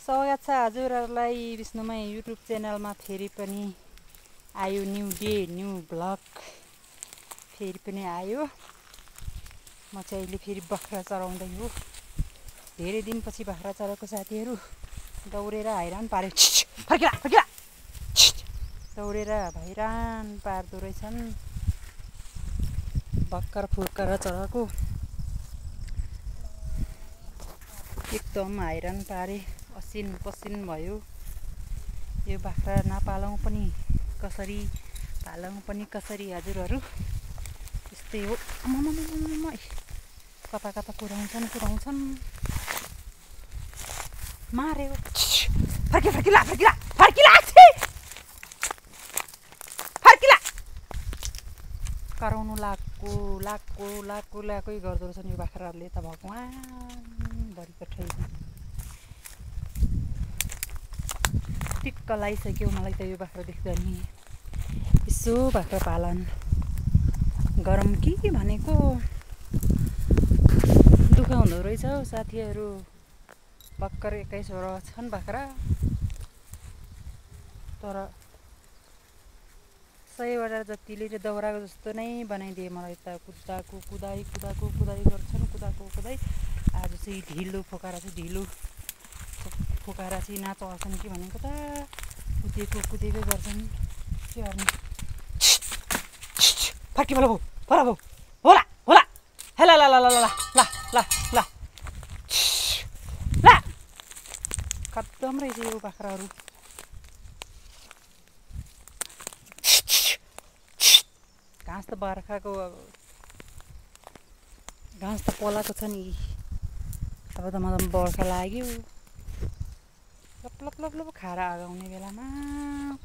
स्वागत छ हजुरहरूलाई विष्णुमय युट्युब च्यानलमा। फेरि पनि आयो न्यू डे न्यू भ्लग फेरि पनि आयो। म चाहिँ अहिले फेरि बाख्रा चराउँदै हो। धेरै दिनपछि बाख्रा चराएको साथीहरू दौडेर हैरान पार्यो। फर्किला फर्किला दौडेर हैरान पार्दो रहेछन्। भर्खर फुर्कर चराको एकदम हैरान पारे। असिन पसिन भयो। यो बाख्रा नपालौँ पनि कसरी पालौँ पनि कसरी हजुरहरू। यस्तै हो। कता कता कुदाउँछन् मार्यो। फर्किला फर्किला फर्किला फर्किला फर्किला कराउनु लाकै गर्दो रहेछन् यो बाख्राहरूले त। भगवान् भरिको ठैमा टिक्क लगाइसक्यो मलाई त यो बाख्रा देख्दा नि। यसो बाख्रा पालन गरम कि भनेको दुःख हुँदो रहेछ हौ साथीहरू। भर्खर 21 वटा छन् बाख्रा, तर 100 वटा जतिले दौराको जस्तो नै बनाइदिए मलाई त। कुदाई गर्छन् कुदाई। आज चाहिँ ढिलो फोकाएर चाहिँ नाचर्छन् कि भनेको त। कुदेको गर्छन् के गर्नु। फर्की भला होला हेला ला खत्तम रहेछ यो बाख्राहरू। घाँस त बर्खाको घाँस त पलाएको छ नि। अब त मलाई बर्खा लाग्यो। लप खाएर आगाउने बेलामा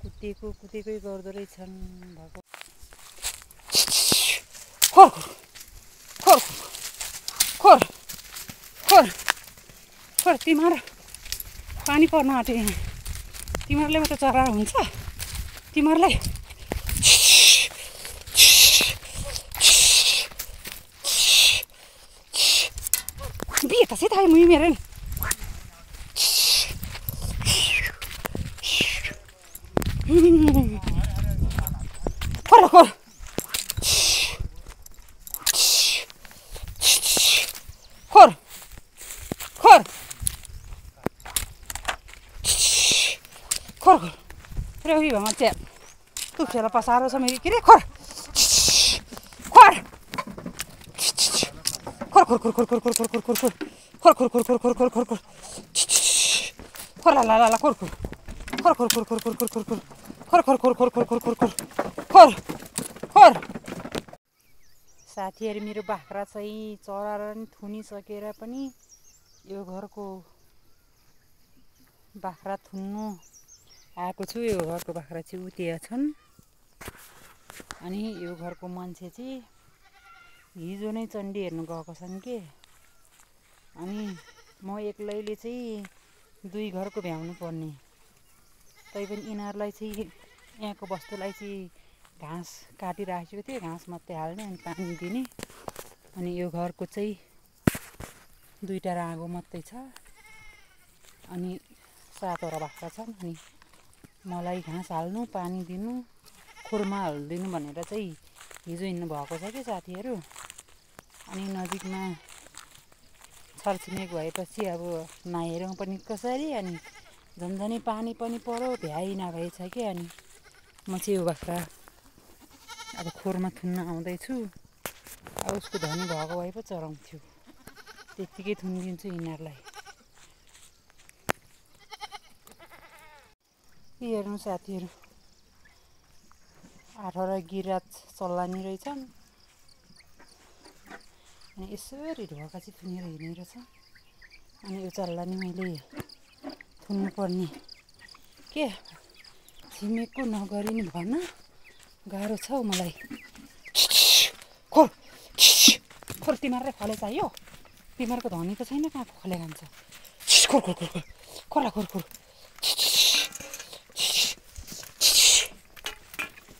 कुदेकै गर्दो रहेछन्। भएको खोर तिमीहरु पानी पर्न आँट्यो यहाँ। तिमीहरुले मात्र चरा हुन्छ। तिमीहरुलाई बिहे त सिधा मुई मेरो नि। खोर रे भमा चाहिँ तु खेला पसारो छ मेरो के रे। खोर साथीहरु मेरो बाख्रा चाहिँ चराएर नि थुनिसकेर पनि यो घरको बाख्रा थुन्नु आएको छु। यो घरको बाख्रा चाहिँ उतिया छन्। अनि यो घरको मान्छे चाहिँ हिजो नै चण्डी हेर्नु गएको छन् के। अनि म एक्लैले चाहिँ 2 घरको भ्याउनु पर्ने। तैपनि यिनीहरूलाई चाहिँ यहाँको वस्तुलाई चाहिँ घाँस काटिराखेको थिएँ। घाँस मात्रै हाल्ने अनि पानी दिने। अनि यो घरको चाहिँ 2टा राँगो मात्रै छ। अनि 7 वटा बाख्रा छन्। अनि मलाई घाँस हाल्नु पानी दिनु खोरमा हालिदिनु भनेर चाहिँ हिजो हिँड्नु भएको छ कि साथीहरू। अनि नजिकमा छरछिमेक भएपछि अब नहेरौँ पनि कसरी। अनि झन्झनै पानी पनि पर्यो भ्याइ नभएछ कि। अनि म चाहिँ यो बाख्रा अब खोरमा थुन्न आउँदैछु। अब उसको धनी भएको भए पो चराउँथ्यो। त्यत्तिकै थुनिदिन्छु यिनीहरूलाई। हेर्नु साथीहरू 8 गिराज चल्लानी रहेछन्। अनि यसरी ढोका चाहिँ थुनेर हिँड्ने रहेछ। अनि यो चल्लानी मैले थुन्नु पर्ने के छिमेकको नगरिनु भन गाह्रो छ हौ मलाई। खोर तिमीहरुले खले चाहियो। तिमीहरुको धनी त छैन कहाँ खले खान्छ। खोर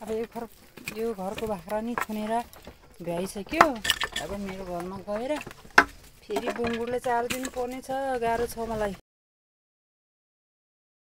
अब यो घरको बाख्रा नि थुनेर भ्याइसक्यो। अब मेरो घरमा गएर फेरि बुङ्गुरले चाल दिनु पर्ने छ। गाह्रो छ मलाई।